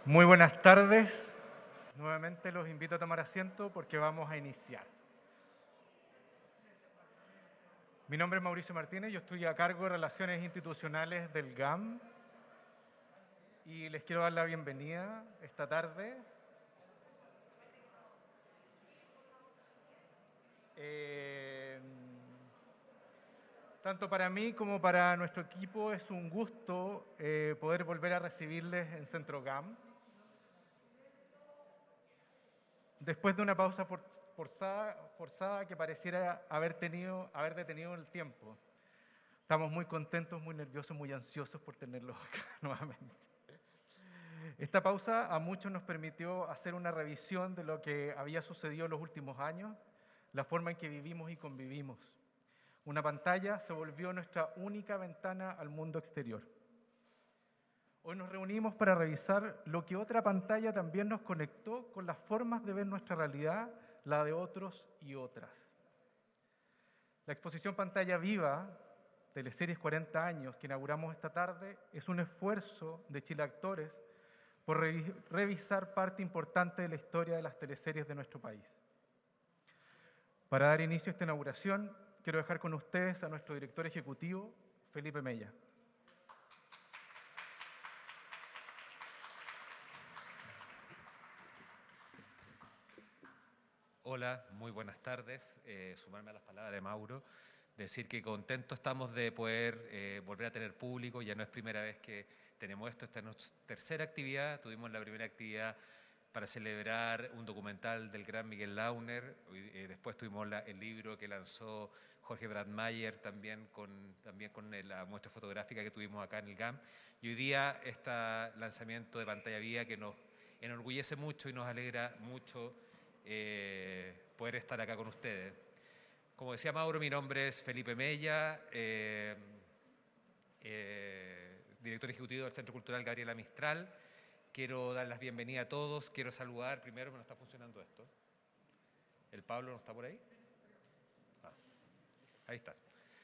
Muy buenas tardes. Nuevamente los invito a tomar asiento porque vamos a iniciar. Mi nombre es Mauricio Martínez, yo estoy a cargo de Relaciones Institucionales del GAM y les quiero dar la bienvenida esta tarde. Tanto para mí como para nuestro equipo es un gusto poder volver a recibirles en Centro GAM. Después de una pausa forzada que pareciera haber detenido el tiempo. Estamos muy contentos, muy nerviosos, muy ansiosos por tenerlos acá nuevamente. Esta pausa a muchos nos permitió hacer una revisión de lo que había sucedido en los últimos años, la forma en que vivimos y convivimos. Una pantalla se volvió nuestra única ventana al mundo exterior. Hoy nos reunimos para revisar lo que otra pantalla también nos conectó con las formas de ver nuestra realidad, la de otros y otras. La exposición Pantalla Viva, Teleseries 40 años, que inauguramos esta tarde, es un esfuerzo de Chile Actores por revisar parte importante de la historia de las teleseries de nuestro país. Para dar inicio a esta inauguración, quiero dejar con ustedes a nuestro director ejecutivo, Felipe Mella. Hola, muy buenas tardes. Sumarme a las palabras de Mauro, decir que contentos estamos de poder volver a tener público. Ya no es primera vez que tenemos esto, esta es nuestra tercera actividad. Tuvimos la primera actividad para celebrar un documental del gran Miguel Launer. Después tuvimos el libro que lanzó Jorge Bradmayer también con la muestra fotográfica que tuvimos acá en el GAM. Y hoy día este lanzamiento de Pantalla Viva que nos enorgullece mucho y nos alegra mucho poder estar acá con ustedes. Como decía Mauro, mi nombre es Felipe Mella, director ejecutivo del Centro Cultural Gabriela Mistral. Quiero dar las bienvenidas a todos. Quiero saludar, primero, ¿no está funcionando esto? ¿El Pablo no está por ahí? Ahí está.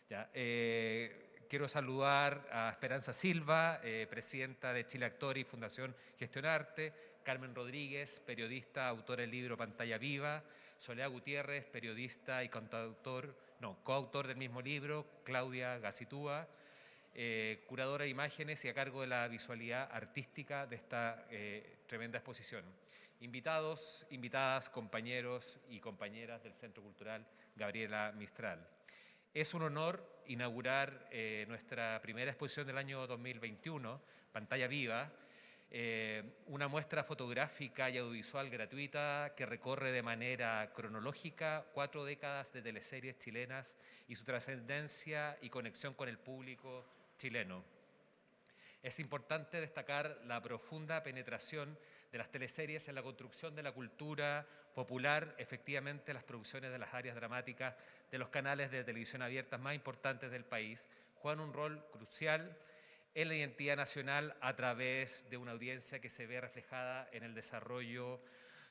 Ya, quiero saludar a Esperanza Silva, presidenta de Chile Actores y Fundación Gestionarte, Carmen Rodríguez, periodista, autora del libro Pantalla Viva, Soledad Gutiérrez, periodista y coautor del mismo libro, Claudia Gacitúa, curadora de imágenes y a cargo de la visualidad artística de esta tremenda exposición. Invitados, invitadas, compañeros y compañeras del Centro Cultural Gabriela Mistral. Es un honor inaugurar nuestra primera exposición del año 2021, Pantalla Viva, una muestra fotográfica y audiovisual gratuita que recorre de manera cronológica 4 décadas de teleseries chilenas y su trascendencia y conexión con el público chileno. Es importante destacar la profunda penetración de las teleseries en la construcción de la cultura popular. Efectivamente, las producciones de las áreas dramáticas de los canales de televisión abiertas más importantes del país juegan un rol crucial en la identidad nacional a través de una audiencia que se ve reflejada en el desarrollo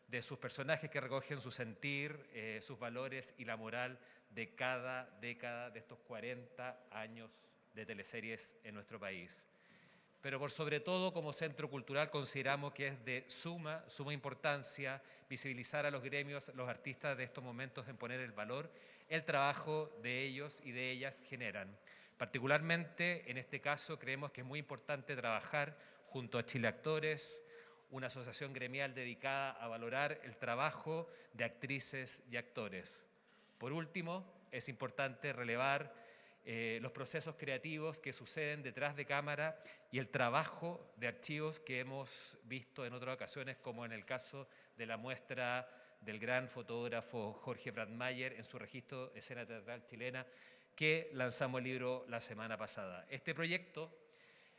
de sus personajes que recogen su sentir, sus valores y la moral de cada década de estos 40 años de teleseries en nuestro país. Pero por sobre todo, como centro cultural, consideramos que es de suma importancia visibilizar a los gremios, los artistas de estos momentos en poner el valor, el trabajo de ellos y de ellas generan. Particularmente, en este caso, creemos que es muy importante trabajar junto a Chile Actores, una asociación gremial dedicada a valorar el trabajo de actrices y actores. Por último, es importante relevar los procesos creativos que suceden detrás de cámara y el trabajo de archivos que hemos visto en otras ocasiones, como en el caso de la muestra del gran fotógrafo Jorge Bradmayer en su registro Escena Teatral Chilena, que lanzamos el libro la semana pasada. Este proyecto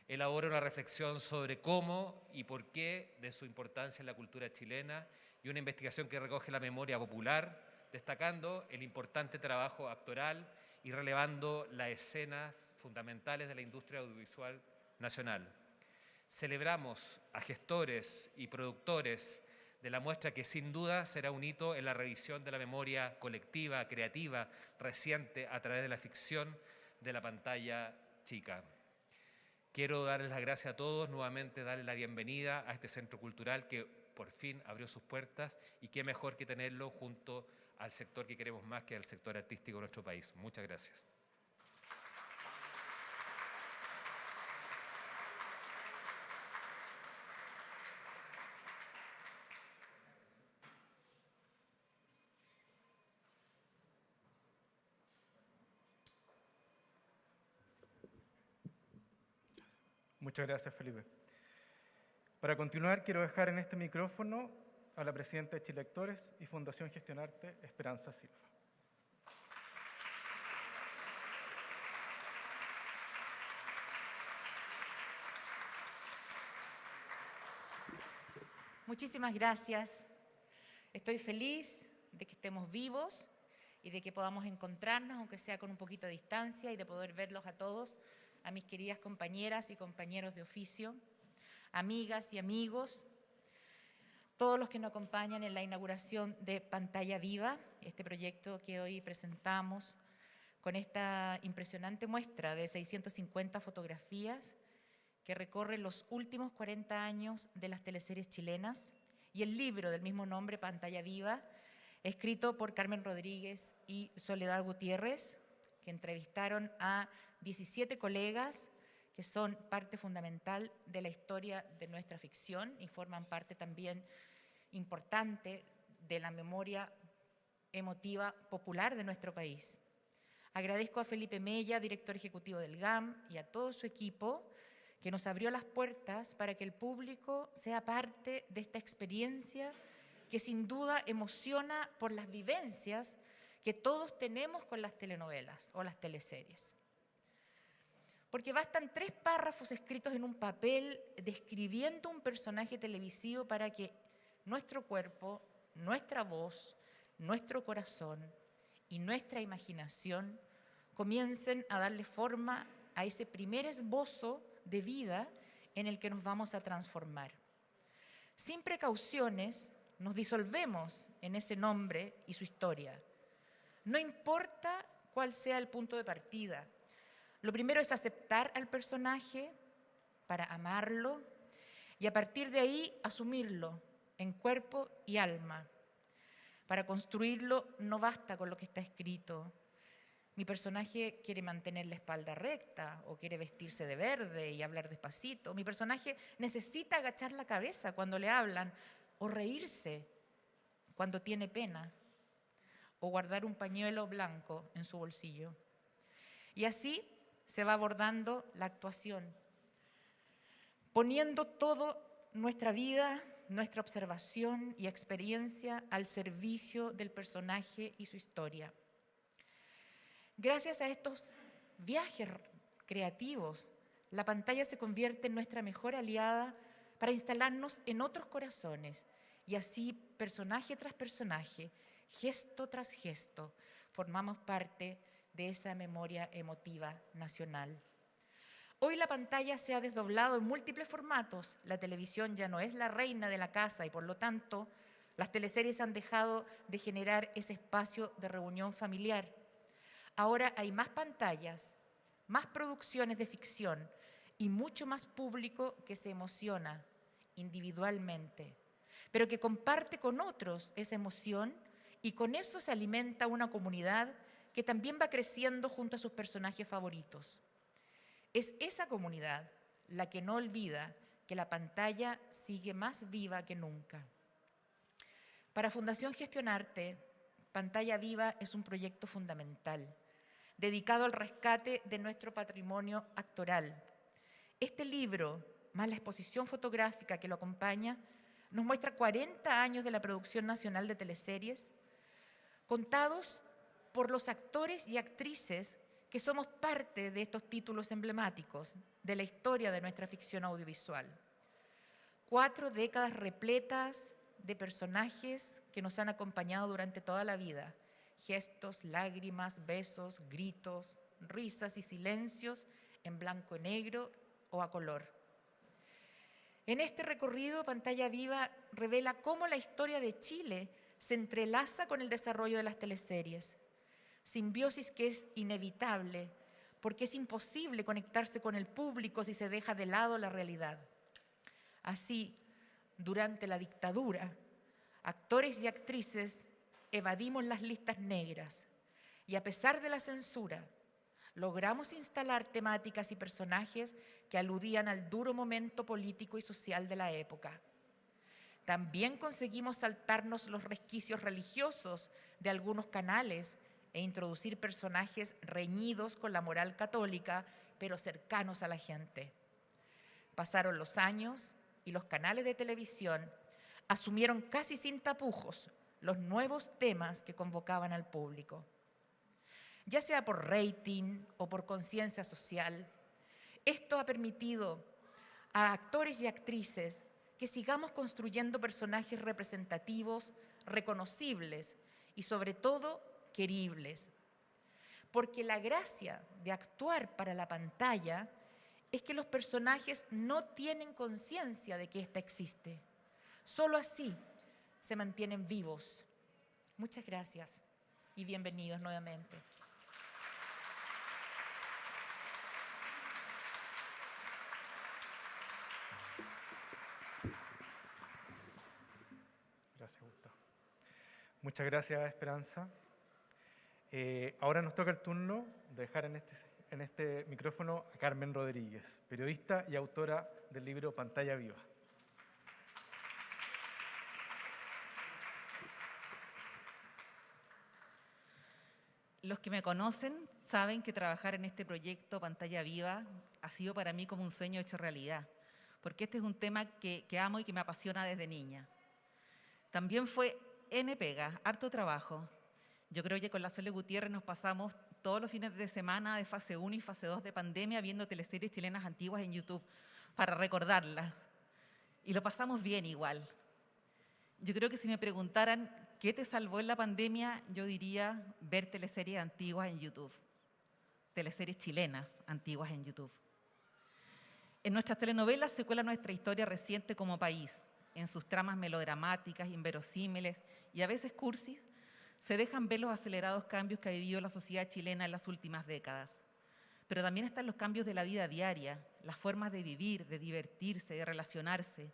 elabora una reflexión sobre cómo y por qué de su importancia en la cultura chilena y una investigación que recoge la memoria popular, destacando el importante trabajo actoral y relevando las escenas fundamentales de la industria audiovisual nacional. Celebramos a gestores y productores de la muestra que sin duda será un hito en la revisión de la memoria colectiva, creativa, reciente a través de la ficción de la pantalla chica. Quiero darles las gracias a todos, nuevamente darles la bienvenida a este centro cultural que por fin abrió sus puertas, y qué mejor que tenerlo junto al sector que queremos más, que es el sector artístico de nuestro país. Muchas gracias. Muchas gracias, Felipe. Para continuar, quiero dejar en este micrófono a la presidenta de Chile Actores y Fundación Gestionarte, Esperanza Silva. Muchísimas gracias. Estoy feliz de que estemos vivos y de que podamos encontrarnos, aunque sea con un poquito de distancia, y de poder verlos a todos, a mis queridas compañeras y compañeros de oficio, amigas y amigos, todos los que nos acompañan en la inauguración de Pantalla Viva, este proyecto que hoy presentamos con esta impresionante muestra de 650 fotografías que recorre los últimos 40 años de las teleseries chilenas, y el libro del mismo nombre, Pantalla Viva, escrito por Carmen Rodríguez y Soledad Gutiérrez, que entrevistaron a 17 colegas que son parte fundamental de la historia de nuestra ficción y forman parte también importante de la memoria emotiva popular de nuestro país. Agradezco a Felipe Mella, director ejecutivo del GAM, y a todo su equipo, que nos abrió las puertas para que el público sea parte de esta experiencia que sin duda emociona por las vivencias que todos tenemos con las telenovelas o las teleseries. Porque bastan 3 párrafos escritos en un papel describiendo un personaje televisivo para que nuestro cuerpo, nuestra voz, nuestro corazón y nuestra imaginación comiencen a darle forma a ese primer esbozo de vida en el que nos vamos a transformar. Sin precauciones, nos disolvemos en ese nombre y su historia. No importa cuál sea el punto de partida. Lo primero es aceptar al personaje para amarlo y a partir de ahí asumirlo en cuerpo y alma. Para construirlo no basta con lo que está escrito. Mi personaje quiere mantener la espalda recta o quiere vestirse de verde y hablar despacito. Mi personaje necesita agachar la cabeza cuando le hablan o reírse cuando tiene pena o guardar un pañuelo blanco en su bolsillo. Y así se va abordando la actuación, poniendo toda nuestra vida, nuestra observación y experiencia al servicio del personaje y su historia. Gracias a estos viajes creativos, la pantalla se convierte en nuestra mejor aliada para instalarnos en otros corazones y así, personaje tras personaje, gesto tras gesto, formamos parte de esa memoria emotiva nacional. Hoy la pantalla se ha desdoblado en múltiples formatos. La televisión ya no es la reina de la casa y por lo tanto las teleseries han dejado de generar ese espacio de reunión familiar. Ahora hay más pantallas, más producciones de ficción y mucho más público que se emociona individualmente, pero que comparte con otros esa emoción y con eso se alimenta una comunidad que también va creciendo junto a sus personajes favoritos. Es esa comunidad la que no olvida que la pantalla sigue más viva que nunca. Para Fundación Gestionarte, Pantalla Viva es un proyecto fundamental, dedicado al rescate de nuestro patrimonio actoral. Este libro, más la exposición fotográfica que lo acompaña, nos muestra 40 años de la producción nacional de teleseries, contados por los actores y actrices que somos parte de estos títulos emblemáticos de la historia de nuestra ficción audiovisual. 4 décadas repletas de personajes que nos han acompañado durante toda la vida. Gestos, lágrimas, besos, gritos, risas y silencios en blanco y negro o a color. En este recorrido, Pantalla Viva revela cómo la historia de Chile se entrelaza con el desarrollo de las teleseries, simbiosis que es inevitable porque es imposible conectarse con el público si se deja de lado la realidad. Así, durante la dictadura, actores y actrices evadimos las listas negras y a pesar de la censura, logramos instalar temáticas y personajes que aludían al duro momento político y social de la época. También conseguimos saltarnos los resquicios religiosos de algunos canales e introducir personajes reñidos con la moral católica, pero cercanos a la gente. Pasaron los años y los canales de televisión asumieron casi sin tapujos los nuevos temas que convocaban al público. Ya sea por rating o por conciencia social, esto ha permitido a actores y actrices que sigamos construyendo personajes representativos, reconocibles y sobre todo queribles. Porque la gracia de actuar para la pantalla es que los personajes no tienen conciencia de que ésta existe. Solo así se mantienen vivos. Muchas gracias y bienvenidos nuevamente. Gracias, Gustavo. Muchas gracias, Esperanza. Ahora nos toca el turno de dejar en este micrófono a Carmen Rodríguez, periodista y autora del libro Pantalla Viva. Los que me conocen saben que trabajar en este proyecto Pantalla Viva ha sido para mí como un sueño hecho realidad, porque este es un tema que amo y que me apasiona desde niña. También fue N pega, harto trabajo. Yo creo que con la Sole Gutiérrez nos pasamos todos los fines de semana de fase 1 y fase 2 de pandemia viendo teleseries chilenas antiguas en YouTube para recordarlas. Y lo pasamos bien igual. Yo creo que si me preguntaran qué te salvó en la pandemia, yo diría ver teleseries antiguas en YouTube. Teleseries chilenas antiguas en YouTube. En nuestras telenovelas se cuela nuestra historia reciente como país. En sus tramas melodramáticas, inverosímiles y a veces cursis, se dejan ver los acelerados cambios que ha vivido la sociedad chilena en las últimas décadas. Pero también están los cambios de la vida diaria, las formas de vivir, de divertirse, de relacionarse.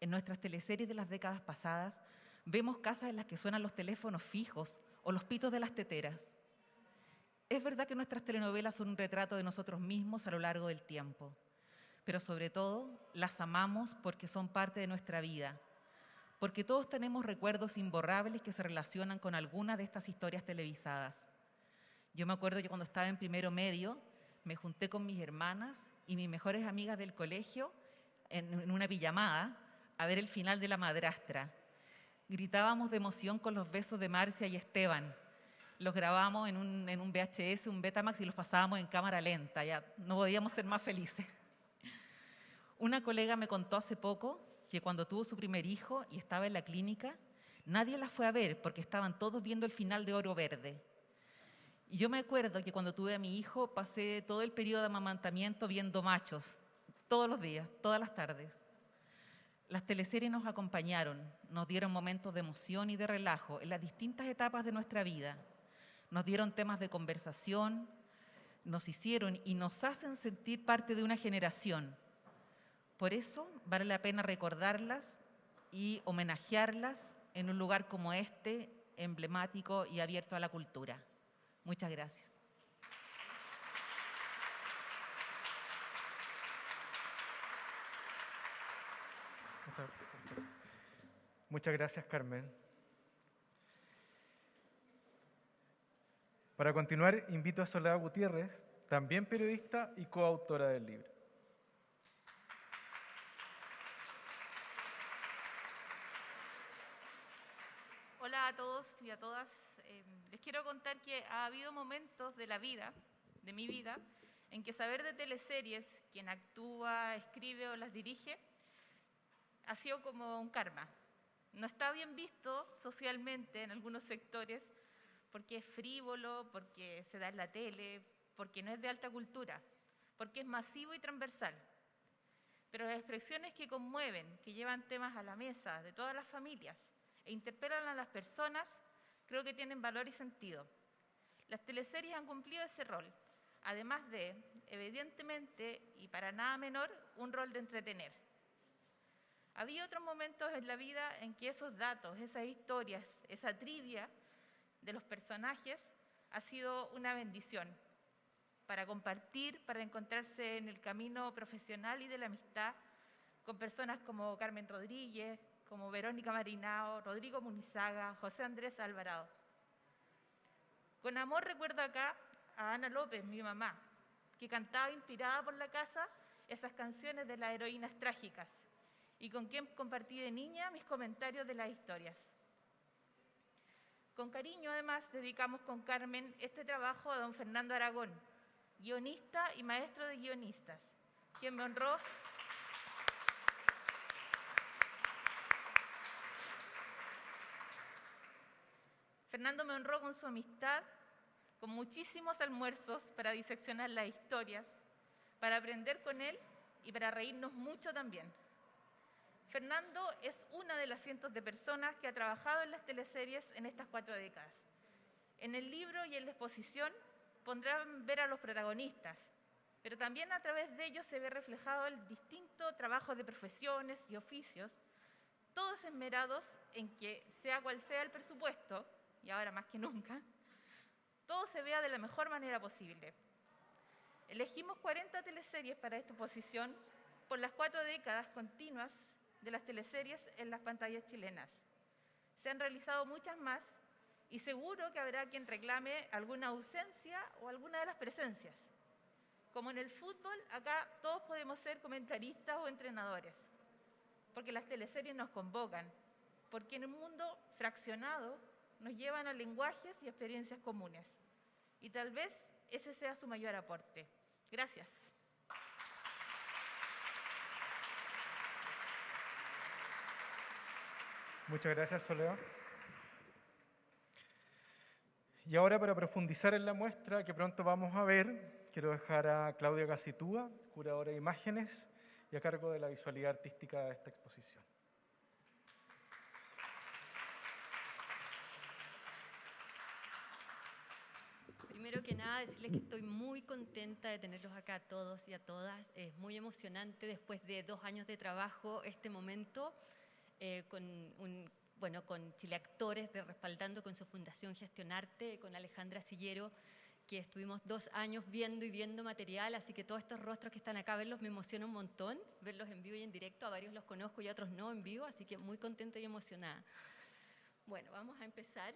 En nuestras teleseries de las décadas pasadas, vemos casas en las que suenan los teléfonos fijos o los pitos de las teteras. Es verdad que nuestras telenovelas son un retrato de nosotros mismos a lo largo del tiempo, pero sobre todo las amamos porque son parte de nuestra vida, porque todos tenemos recuerdos imborrables que se relacionan con alguna de estas historias televisadas. Yo me acuerdo que cuando estaba en primero medio, me junté con mis hermanas y mis mejores amigas del colegio en una pijamada a ver el final de La Madrastra. Gritábamos de emoción con los besos de Marcia y Esteban. Los grabamos en un VHS, un Betamax y los pasábamos en cámara lenta. Ya no podíamos ser más felices. Una colega me contó hace poco que cuando tuvo su primer hijo y estaba en la clínica, nadie la fue a ver porque estaban todos viendo el final de Oro Verde. Y yo me acuerdo que cuando tuve a mi hijo pasé todo el periodo de amamantamiento viendo Machos, todos los días, todas las tardes. Las teleseries nos acompañaron, nos dieron momentos de emoción y de relajo en las distintas etapas de nuestra vida. Nos dieron temas de conversación, nos hicieron y nos hacen sentir parte de una generación. Por eso vale la pena recordarlas y homenajearlas en un lugar como este, emblemático y abierto a la cultura. Muchas gracias. Muchas gracias, Carmen. Para continuar, invito a Soledad Gutiérrez, también periodista y coautora del libro. Hola a todos y a todas. Les quiero contar que ha habido momentos de la vida, de mi vida, en que saber de teleseries, quien actúa, escribe o las dirige, ha sido como un karma. No está bien visto socialmente en algunos sectores porque es frívolo, porque se da en la tele, porque no es de alta cultura, porque es masivo y transversal. Pero las expresiones que conmueven, que llevan temas a la mesa de todas las familias e interpelan a las personas, creo que tienen valor y sentido. Las teleseries han cumplido ese rol, además de, evidentemente y para nada menor, un rol de entretener. Había otros momentos en la vida en que esos datos, esas historias, esa trivia de los personajes ha sido una bendición para compartir, para encontrarse en el camino profesional y de la amistad con personas como Carmen Rodríguez, como Verónica Marinao, Rodrigo Munizaga, José Andrés Alvarado. Con amor recuerdo acá a Ana López, mi mamá, que cantaba inspirada por la casa esas canciones de las heroínas trágicas y con quien compartí de niña mis comentarios de las historias. Con cariño, además, dedicamos con Carmen este trabajo a don Fernando Aragón, guionista y maestro de guionistas, quien me honró Fernando me honró con su amistad, con muchísimos almuerzos para diseccionar las historias, para aprender con él y para reírnos mucho también. Fernando es una de las cientos de personas que ha trabajado en las teleseries en estas 4 décadas. En el libro y en la exposición podrán ver a los protagonistas, pero también a través de ellos se ve reflejado el distinto trabajo de profesiones y oficios, todos esmerados en que, sea cual sea el presupuesto, y ahora más que nunca, todo se vea de la mejor manera posible. Elegimos 40 teleseries para esta exposición por las 4 décadas continuas de las teleseries en las pantallas chilenas. Se han realizado muchas más y seguro que habrá quien reclame alguna ausencia o alguna de las presencias. Como en el fútbol, acá todos podemos ser comentaristas o entrenadores, porque las teleseries nos convocan, porque en un mundo fraccionado nos llevan a lenguajes y experiencias comunes. Y tal vez ese sea su mayor aporte. Gracias. Muchas gracias, Soledad. Y ahora, para profundizar en la muestra que pronto vamos a ver, quiero dejar a Claudia Gacitúa, curadora de imágenes y a cargo de la visualidad artística de esta exposición. Primero que nada, decirles que estoy muy contenta de tenerlos acá a todos y a todas. Es muy emocionante después de 2 años de trabajo este momento con Chile Actores, respaldando con su Fundación Gestionarte, con Alejandra Sillero, que estuvimos 2 años viendo y viendo material, así que todos estos rostros que están acá, verlos me emociona un montón, verlos en vivo y en directo, a varios los conozco y a otros no en vivo, así que muy contenta y emocionada. Bueno, vamos a empezar.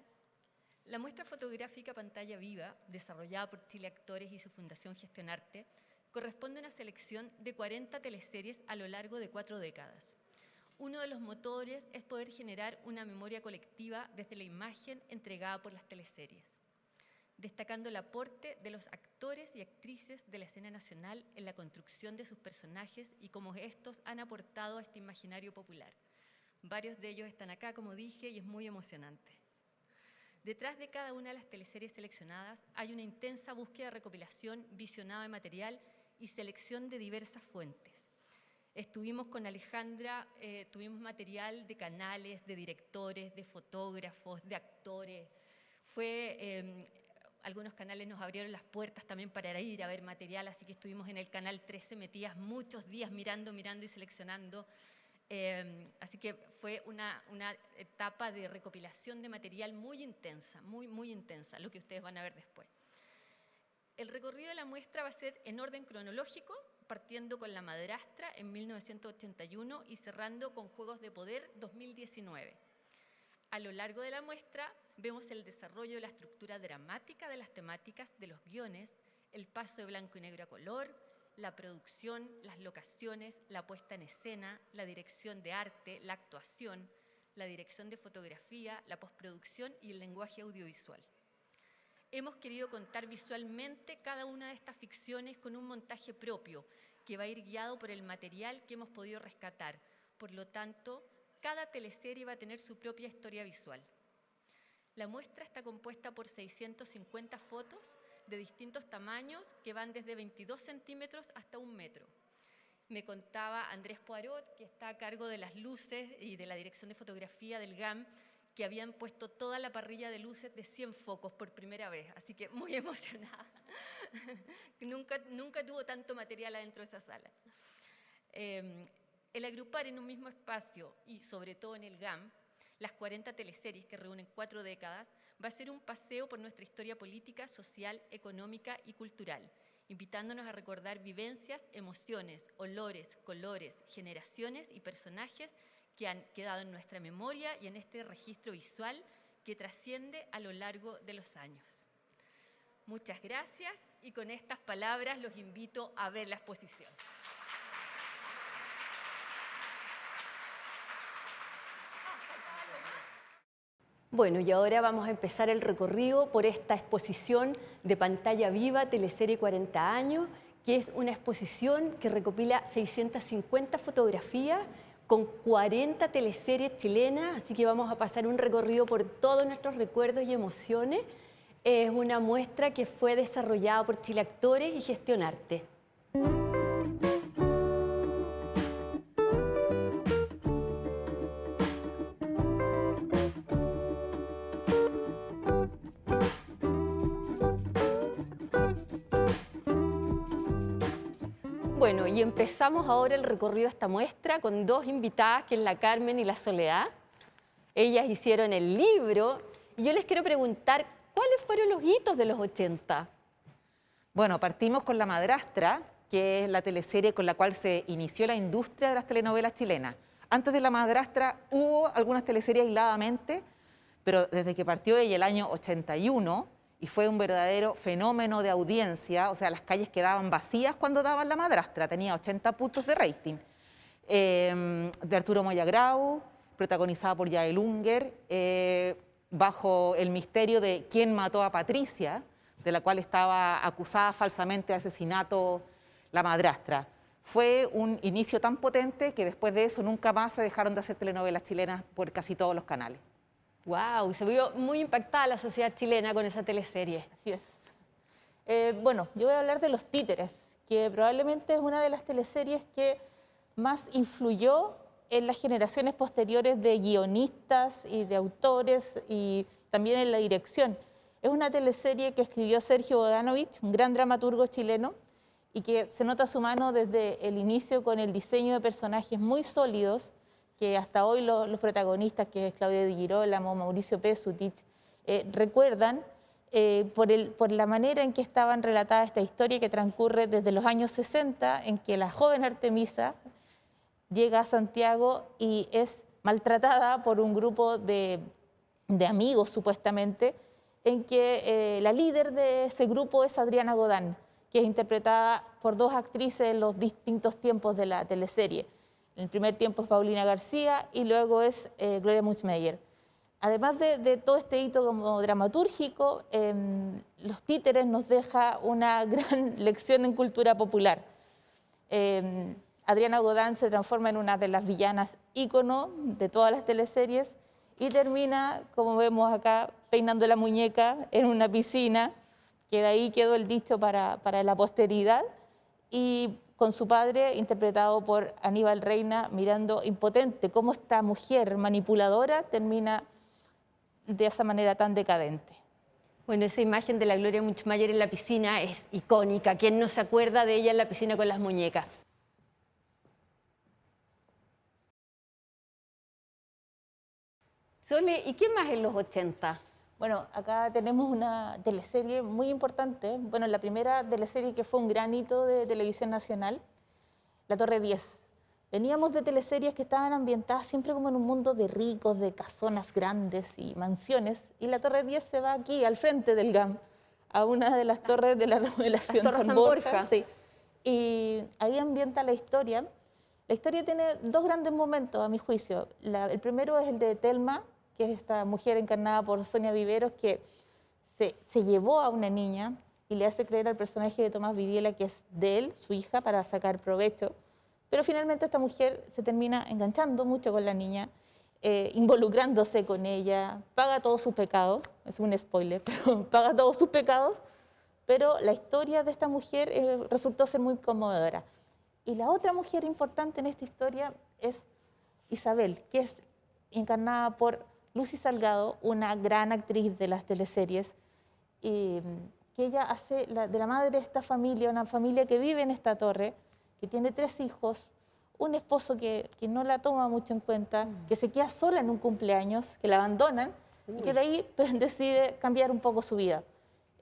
La muestra fotográfica Pantalla Viva, desarrollada por Chile Actores y su Fundación Gestionarte, corresponde a una selección de 40 teleseries a lo largo de 4 décadas. Uno de los motores es poder generar una memoria colectiva desde la imagen entregada por las teleseries, destacando el aporte de los actores y actrices de la escena nacional en la construcción de sus personajes y cómo estos han aportado a este imaginario popular. Varios de ellos están acá, como dije, y es muy emocionante. Detrás de cada una de las teleseries seleccionadas hay una intensa búsqueda de recopilación, visionado de material y selección de diversas fuentes. Estuvimos con Alejandra, tuvimos material de canales, de directores, de fotógrafos, de actores. Algunos canales nos abrieron las puertas también para ir a ver material, así que estuvimos en el canal 13 metidas muchos días mirando y seleccionando. Así que fue una etapa de recopilación de material muy intensa, muy intensa, lo que ustedes van a ver después. El recorrido de la muestra va a ser en orden cronológico, partiendo con La Madrastra en 1981 y cerrando con Juegos de Poder 2019. A lo largo de la muestra vemos el desarrollo de la estructura dramática de las temáticas de los guiones, el paso de blanco y negro a color, la producción, las locaciones, la puesta en escena, la dirección de arte, la actuación, la dirección de fotografía, la postproducción y el lenguaje audiovisual. Hemos querido contar visualmente cada una de estas ficciones con un montaje propio que va a ir guiado por el material que hemos podido rescatar. Por lo tanto, cada teleserie va a tener su propia historia visual. La muestra está compuesta por 650 fotos de distintos tamaños que van desde 22 centímetros hasta 1 metro. Me contaba Andrés Poirot, que está a cargo de las luces y de la dirección de fotografía del GAM, que habían puesto toda la parrilla de luces de 100 focos por primera vez, así que muy emocionada. Nunca tuvo tanto material adentro de esa sala. El agrupar en un mismo espacio, y sobre todo en el GAM, las 40 teleseries que reúnen 4 décadas, va a ser un paseo por nuestra historia política, social, económica y cultural, invitándonos a recordar vivencias, emociones, olores, colores, generaciones y personajes que han quedado en nuestra memoria y en este registro visual que trasciende a lo largo de los años. Muchas gracias y con estas palabras los invito a ver la exposición. Bueno, y ahora vamos a empezar el recorrido por esta exposición de Pantalla Viva, Teleserie 40 años, que es una exposición que recopila 650 fotografías con 40 teleseries chilenas, así que vamos a pasar un recorrido por todos nuestros recuerdos y emociones. Es una muestra que fue desarrollada por Chile Actores y Gestionarte. Bueno, y empezamos ahora el recorrido de esta muestra con 2 invitadas, que es la Carmen y la Soledad. Ellas hicieron el libro y yo les quiero preguntar, ¿cuáles fueron los hitos de los 80? Bueno, partimos con La Madrastra, que es la teleserie con la cual se inició la industria de las telenovelas chilenas. Antes de La Madrastra hubo algunas teleseries aisladamente, pero desde que partió ella el año 81, y fue un verdadero fenómeno de audiencia, o sea, las calles quedaban vacías cuando daban La Madrastra, tenía 80 puntos de rating. De Arturo Moya Grau, protagonizada por Yael Unger, bajo el misterio de quién mató a Patricia, de la cual estaba acusada falsamente de asesinato la madrastra. Fue un inicio tan potente que después de eso nunca más se dejaron de hacer telenovelas chilenas por casi todos los canales. ¡Wow! Se vio muy impactada la sociedad chilena con esa teleserie. Así es. Bueno, yo voy a hablar de Los Títeres, que probablemente es una de las teleseries que más influyó en las generaciones posteriores de guionistas y de autores y también en la dirección. Es una teleserie que escribió Sergio Bogdanovich, un gran dramaturgo chileno, y que se nota su mano desde el inicio con el diseño de personajes muy sólidos, que hasta hoy los protagonistas, que es Claudia Di Girolamo, Mauricio Pesutich, recuerdan por la manera en que estaban relatada esta historia que transcurre desde los años 60, en que la joven Artemisa llega a Santiago y es maltratada por un grupo de amigos, supuestamente, en que la líder de ese grupo es Adriana Godán, que es interpretada por 2 actrices en los distintos tiempos de la teleserie. En el primer tiempo es Paulina García y luego es Gloria Muchmeyer. Además de todo este hito como dramatúrgico, Los Títeres nos deja una gran lección en cultura popular. Adriana Godán se transforma en una de las villanas ícono de todas las teleseries y termina, como vemos acá, peinando la muñeca en una piscina, que de ahí quedó el dicho para la posteridad, y con su padre, interpretado por Aníbal Reina, mirando impotente cómo esta mujer manipuladora termina de esa manera tan decadente. Bueno, esa imagen de la Gloria Muchmeyer en la piscina es icónica. ¿Quién no se acuerda de ella en la piscina con las muñecas? Sole, ¿y qué más en los 80? Bueno, acá tenemos una teleserie muy importante. Bueno, la primera teleserie que fue un gran hito de televisión nacional, La Torre 10. Veníamos de teleseries que estaban ambientadas siempre como en un mundo de ricos, de casonas grandes y mansiones, y La Torre 10 se va aquí, al frente del GAM, a una de las torres de la remodelación Torre San Borja. Sí. Y ahí ambienta la historia. La historia tiene 2 grandes momentos, a mi juicio. El primero es el de Telma, que es esta mujer encarnada por Sonia Viveros, que se llevó a una niña y le hace creer al personaje de Tomás Vidiela que es de él, su hija, para sacar provecho. Pero finalmente esta mujer se termina enganchando mucho con la niña, involucrándose con ella, paga todos sus pecados, es un spoiler, pero paga todos sus pecados, pero la historia de esta mujer resultó ser muy conmovedora. Y la otra mujer importante en esta historia es Isabel, que es encarnada por Lucy Salgado, una gran actriz de las teleseries, que que ella hace de la madre de esta familia, una familia que vive en esta torre, que tiene 3 hijos, un esposo que no la toma mucho en cuenta, que se queda sola en un cumpleaños, que la abandonan y que de ahí pues, decide cambiar un poco su vida.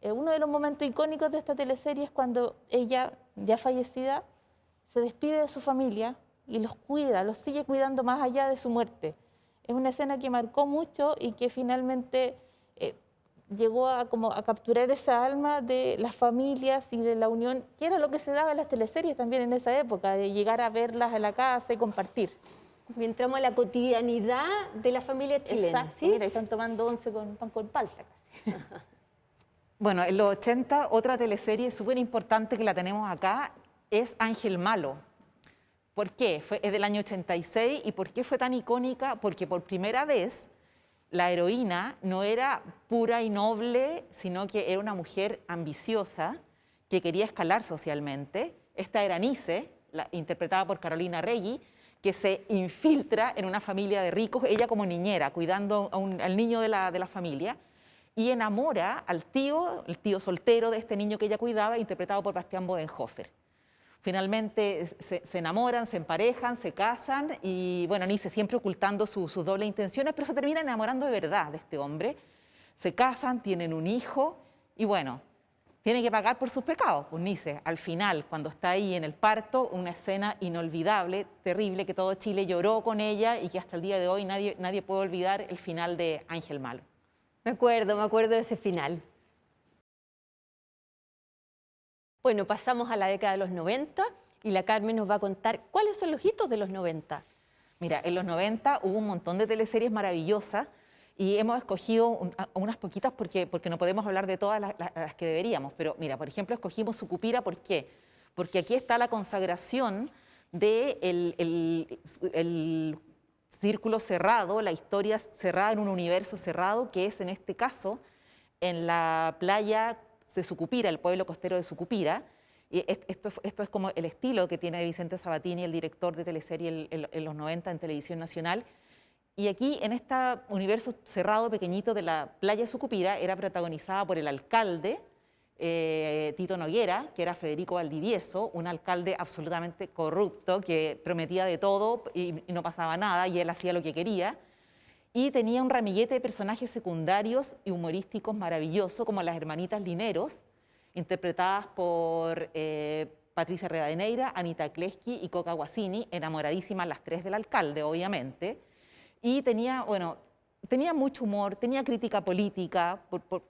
Uno de los momentos icónicos de esta teleserie es cuando ella, ya fallecida, se despide de su familia y los cuida, los sigue cuidando más allá de su muerte. Es una escena que marcó mucho y que finalmente llegó a capturar esa alma de las familias y de la unión, que era lo que se daba en las teleseries también en esa época, de llegar a verlas a la casa y compartir. Y entramos a la cotidianidad de la familia chilena. Exacto, ¿Sí? mira, están tomando once con pan con palta casi. Bueno, en los 80, otra teleserie súper importante que la tenemos acá es Ángel Malo. ¿Por qué? Es del año 86. ¿Y por qué fue tan icónica? Porque por primera vez la heroína no era pura y noble, sino que era una mujer ambiciosa que quería escalar socialmente. Esta era Nice, interpretada por Carolina Reggi, que se infiltra en una familia de ricos, ella como niñera, cuidando al niño de la familia, y enamora al tío, el tío soltero de este niño que ella cuidaba, interpretado por Bastián Bodenhofer. Finalmente se enamoran, se emparejan, se casan y, bueno, Nice siempre ocultando sus dobles intenciones, pero se termina enamorando de verdad de este hombre. Se casan, tienen un hijo y, bueno, tiene que pagar por sus pecados. Pues Nice, al final, cuando está ahí en el parto, una escena inolvidable, terrible, que todo Chile lloró con ella y que hasta el día de hoy nadie puede olvidar el final de Ángel Malo. Me acuerdo de ese final. Bueno, pasamos a la década de los 90 y la Carmen nos va a contar cuáles son los hitos de los 90. Mira, en los 90 hubo un montón de teleseries maravillosas y hemos escogido unas poquitas porque no podemos hablar de todas las que deberíamos. Pero mira, por ejemplo, escogimos Sucupira. ¿Por qué? Porque aquí está la consagración del el círculo cerrado, la historia cerrada en un universo cerrado, que es en este caso en la playa de Sucupira, el pueblo costero de Sucupira. Y esto es como el estilo que tiene Vicente Sabatini, el director de teleserie en los 90 en Televisión Nacional. Y aquí, en este universo cerrado pequeñito de la playa de Sucupira, era protagonizada por el alcalde Tito Noguera, que era Federico Valdivieso, un alcalde absolutamente corrupto que prometía de todo y no pasaba nada y él hacía lo que quería. Y tenía un ramillete de personajes secundarios y humorísticos maravillosos, como las hermanitas Lineros, interpretadas por Patricia Rivadeneira, Anita Kleski y Coca Guasini, enamoradísimas las tres del alcalde, obviamente. Y tenía mucho humor, tenía crítica política,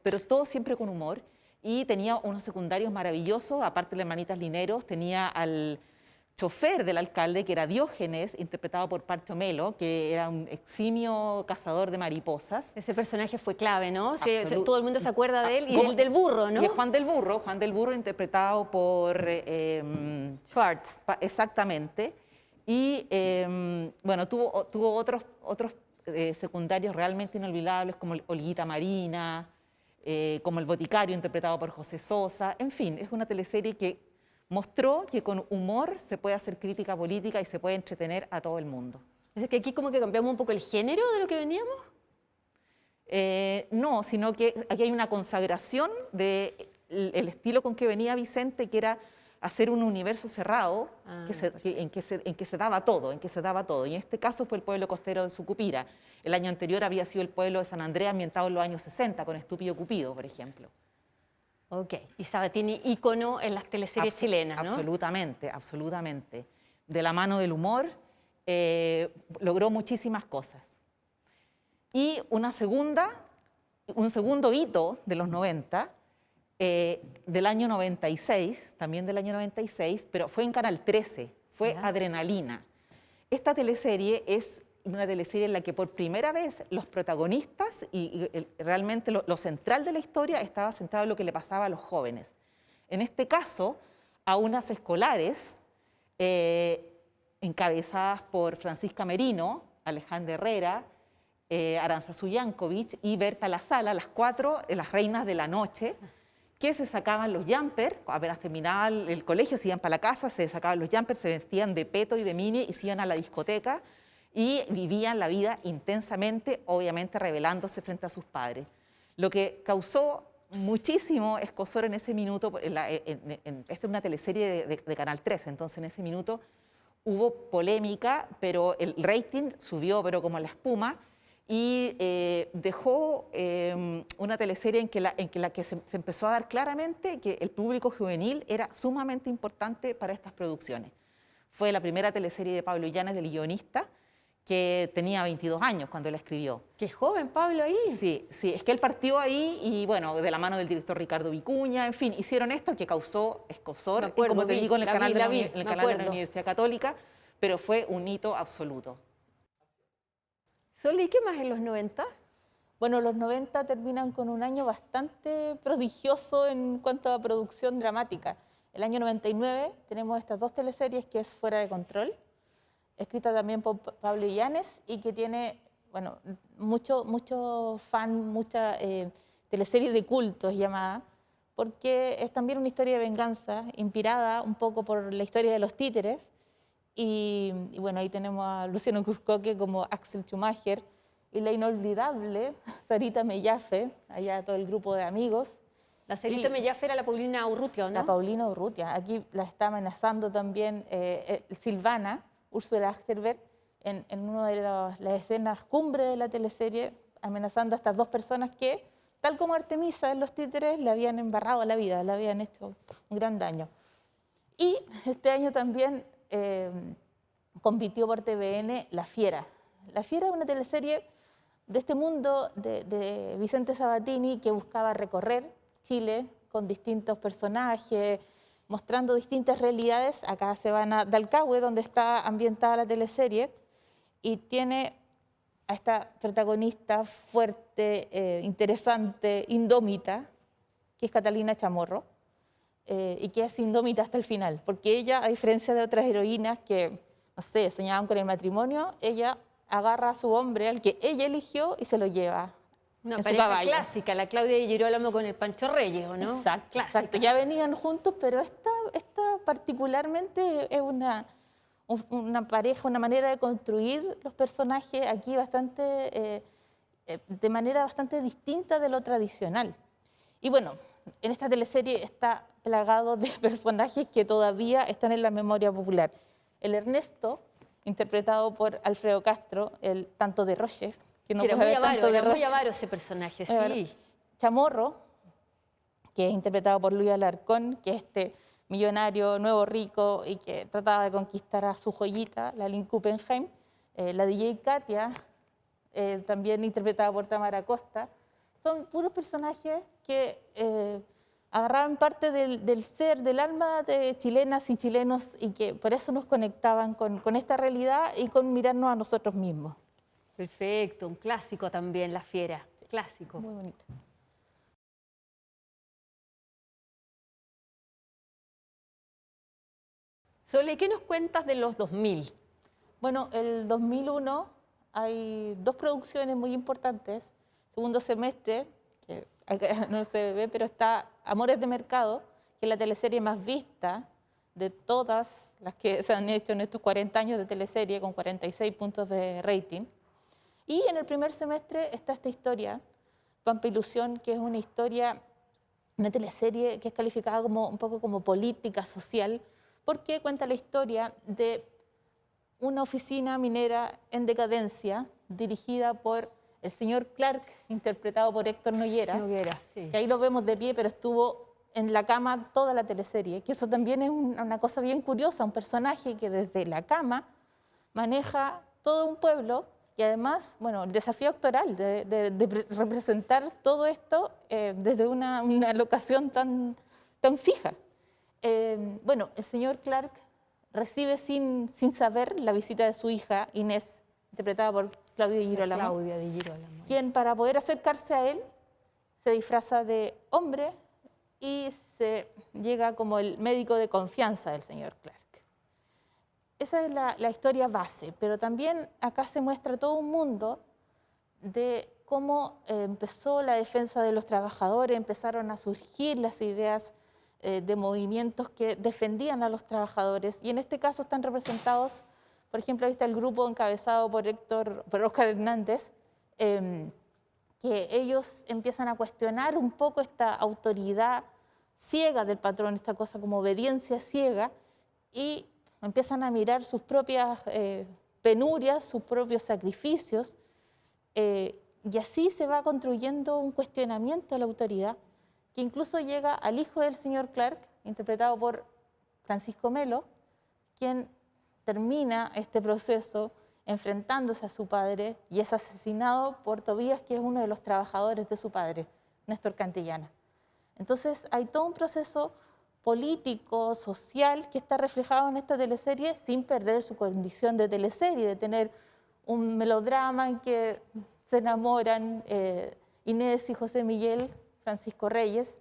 pero todo siempre con humor. Y tenía unos secundarios maravillosos, aparte de las hermanitas Lineros, tenía al chofer del alcalde, que era Diógenes, interpretado por Parcho Melo, que era un eximio cazador de mariposas. Ese personaje fue clave, ¿no? Sí, todo el mundo se acuerda de él y del burro, ¿no? Y Juan del Burro, interpretado por Schwartz. Exactamente. Y bueno, tuvo otros secundarios realmente inolvidables, como Olguita Marina, como El Boticario, interpretado por José Sosa. En fin, es una teleserie que mostró que con humor se puede hacer crítica política y se puede entretener a todo el mundo. ¿Es que aquí como que cambiamos un poco el género de lo que veníamos? No, sino que aquí hay una consagración del estilo con que venía Vicente, que era hacer un universo cerrado en que se daba todo, Y en este caso fue el pueblo costero de Sucupira. El año anterior había sido el pueblo de San Andrés, ambientado en los años 60, con Estúpido Cupido, por ejemplo. Ok, y Sabatini, ícono en las teleseries chilenas, ¿no? Absolutamente, absolutamente. De la mano del humor, logró muchísimas cosas. Y un segundo hito de los 90, del año 96, también del año 96, pero fue en Canal 13, fue Adrenalina. Esta teleserie es una teleserie en la que por primera vez los protagonistas y realmente lo central de la historia estaba centrado en lo que le pasaba a los jóvenes. En este caso, a unas escolares encabezadas por Francisca Merino, Alejandra Herrera, Aranzazú Yankovic y Berta Lasala, las cuatro, las reinas de la noche, que se sacaban los jumpers, apenas terminaba el colegio, se iban para la casa, se sacaban los jumpers, se vestían de peto y de mini y se iban a la discoteca y vivían la vida intensamente, obviamente rebelándose frente a sus padres. Lo que causó muchísimo Escosor en ese minuto. Esta es una teleserie de Canal 13, entonces en ese minuto hubo polémica, pero el rating subió, pero como la espuma, y dejó una teleserie en la que se empezó a dar claramente que el público juvenil era sumamente importante para estas producciones. Fue la primera teleserie de Pablo Illanes, del guionista, que tenía 22 años cuando él escribió. Qué joven Pablo ahí. Sí, sí, es que él partió ahí y bueno, de la mano del director Ricardo Vicuña, en fin, hicieron esto que causó Escosor, Me acuerdo, como te digo, en el canal de la me acuerdo. Universidad Católica, pero fue un hito absoluto. Sole, ¿y qué más en los 90? Bueno, los 90 terminan con un año bastante prodigioso en cuanto a producción dramática. El año 99 tenemos estas dos teleseries que es Fuera de Control, escrita también por Pablo Illanes y que tiene, bueno, mucho fan, mucha teleserie de cultos llamada, porque es también una historia de venganza, inspirada un poco por la historia de los títeres. Y bueno, ahí tenemos a Luciano Cuscoque como Axel Schumacher y la inolvidable Sarita Mellafe, allá todo el grupo de amigos. La Sarita Mellafe era la Paulina Urrutia, ¿no? La Paulina Urrutia. Aquí la está amenazando también Silvana, Úrsula Achterberg, en una de las escenas cumbre de la teleserie, amenazando a estas dos personas que, tal como Artemisa en los títeres, le habían embarrado la vida, le habían hecho un gran daño. Y este año también compitió por TVN La Fiera. La Fiera es una teleserie de este mundo de Vicente Sabatini que buscaba recorrer Chile con distintos personajes, mostrando distintas realidades. Acá se van a Dalcahue, donde está ambientada la teleserie, y tiene a esta protagonista fuerte, interesante, indómita, que es Catalina Chamorro, y que es indómita hasta el final, porque ella, a diferencia de otras heroínas que, no sé, soñaban con el matrimonio, ella agarra a su hombre, al que ella eligió, y se lo lleva Una en su pareja caballo. clásica, la Claudia Di Girolamo con el Pancho Reyes, ¿o no? Exacto, Clásica. exacto. Ya venían juntos, pero esta particularmente es una pareja, una manera de construir los personajes aquí bastante, de manera bastante distinta de lo tradicional. Y bueno, en esta teleserie está plagado de personajes que todavía están en la memoria popular. El Ernesto, interpretado por Alfredo Castro, el tanto de Roger, que no era puede muy haber tanto avaro, de era muy Roger. avaro ese personaje, sí. Chamorro, que es interpretado por Luis Alarcón, que es este millonario nuevo rico y que trataba de conquistar a su joyita, la Lynn Kuppenheim. La DJ Katia, también interpretada por Tamara Costa. Son puros personajes que agarraban parte del ser, del alma de chilenas y chilenos y que por eso nos conectaban con esta realidad y con mirarnos a nosotros mismos. Perfecto, un clásico también, La Fiera, clásico. Muy bonito. Sole, ¿qué nos cuentas de los 2000? Bueno, el 2001 hay dos producciones muy importantes. Segundo semestre, que acá no se ve, pero está Amores de Mercado, que es la teleserie más vista de todas las que se han hecho en estos 40 años de teleserie, con 46 puntos de rating. Y en el primer semestre está esta historia, Pampa Ilusión, que es una historia, una teleserie que es calificada como un poco como política social, porque cuenta la historia de una oficina minera en decadencia, dirigida por el señor Clark, interpretado por Héctor Noguera, sí. que ahí lo vemos de pie, pero estuvo en la cama toda la teleserie, que eso también es una cosa bien curiosa, un personaje que desde la cama maneja todo un pueblo y además, bueno, el desafío actoral de representar todo esto desde una locación tan fija. Bueno, el señor Clark recibe sin saber la visita de su hija, Inés, interpretada por Claudia Di Girolamo. Claudia Di Girolamo. Quien, para poder acercarse a él, se disfraza de hombre y se llega como el médico de confianza del señor Clark. Esa es la historia base, pero también acá se muestra todo un mundo de cómo empezó la defensa de los trabajadores, empezaron a surgir las ideas de movimientos que defendían a los trabajadores, y en este caso están representados, por ejemplo, ahí está el grupo encabezado por Óscar Hernández, que que ellos empiezan a cuestionar un poco esta autoridad ciega del patrón, esta cosa como obediencia ciega, y empiezan a mirar sus propias penurias, sus propios sacrificios, y así se va construyendo un cuestionamiento a la autoridad que incluso llega al hijo del señor Clark, interpretado por Francisco Melo, quien termina este proceso enfrentándose a su padre y es asesinado por Tobías, que es uno de los trabajadores de su padre, Néstor Cantillana. Entonces hay todo un proceso político, social, que está reflejado en esta teleserie sin perder su condición de teleserie, de tener un melodrama en que se enamoran Inés y José Miguel, Francisco Reyes.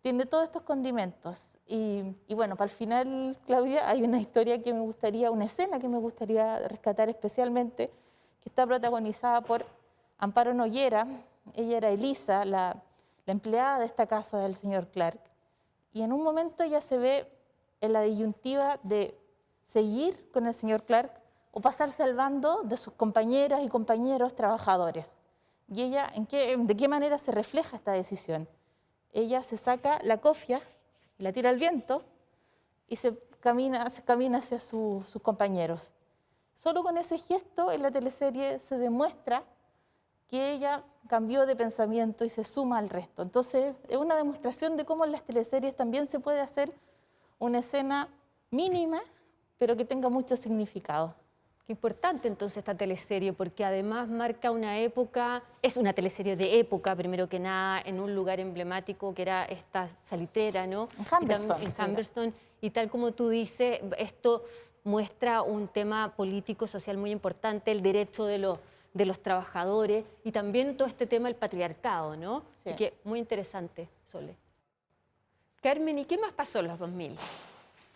Tiene todos estos condimentos. Y bueno, para el final, Claudia, hay una historia que me gustaría, una escena que me gustaría rescatar especialmente, que está protagonizada por Amparo Noguera. Ella era Elisa, la empleada de esta casa del señor Clark. Y en un momento ella se ve en la disyuntiva de seguir con el señor Clark o pasarse al bando de sus compañeras y compañeros trabajadores. Y ella, ¿de qué manera se refleja esta decisión? Ella se saca la cofia, la tira al viento y se camina hacia sus compañeros. Solo con ese gesto en la teleserie se demuestra que ella cambió de pensamiento y se suma al resto. Entonces es una demostración de cómo en las teleseries también se puede hacer una escena mínima, pero que tenga mucho significado. Qué importante entonces esta teleserie, porque además marca una época, es una teleserie de época, primero que nada, en un lugar emblemático que era esta salitera, ¿no? En Humberstone. Y tal como tú dices, esto muestra un tema político, social muy importante, el derecho de los trabajadores y también todo este tema del patriarcado, ¿no? Sí. Así que muy interesante, Sole. Carmen, ¿y qué más pasó en los 2000?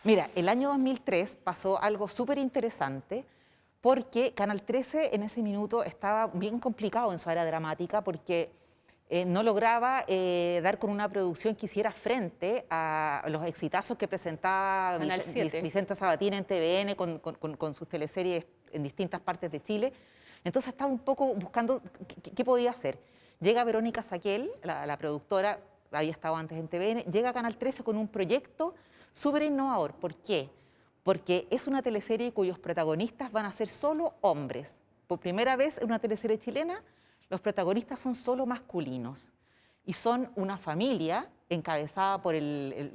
Mira, el año 2003 pasó algo súper interesante, porque Canal 13 en ese minuto estaba bien complicado en su área dramática porque no lograba dar con una producción que hiciera frente a los exitazos que presentaba Vicenta Sabatini en TVN con sus teleseries en distintas partes de Chile. Entonces estaba un poco buscando qué podía hacer. Llega Verónica Saquel, la productora, había estado antes en TVN, llega a Canal 13 con un proyecto súper innovador. ¿Por qué? Porque es una teleserie cuyos protagonistas van a ser solo hombres. Por primera vez en una teleserie chilena, los protagonistas son solo masculinos. Y son una familia encabezada por el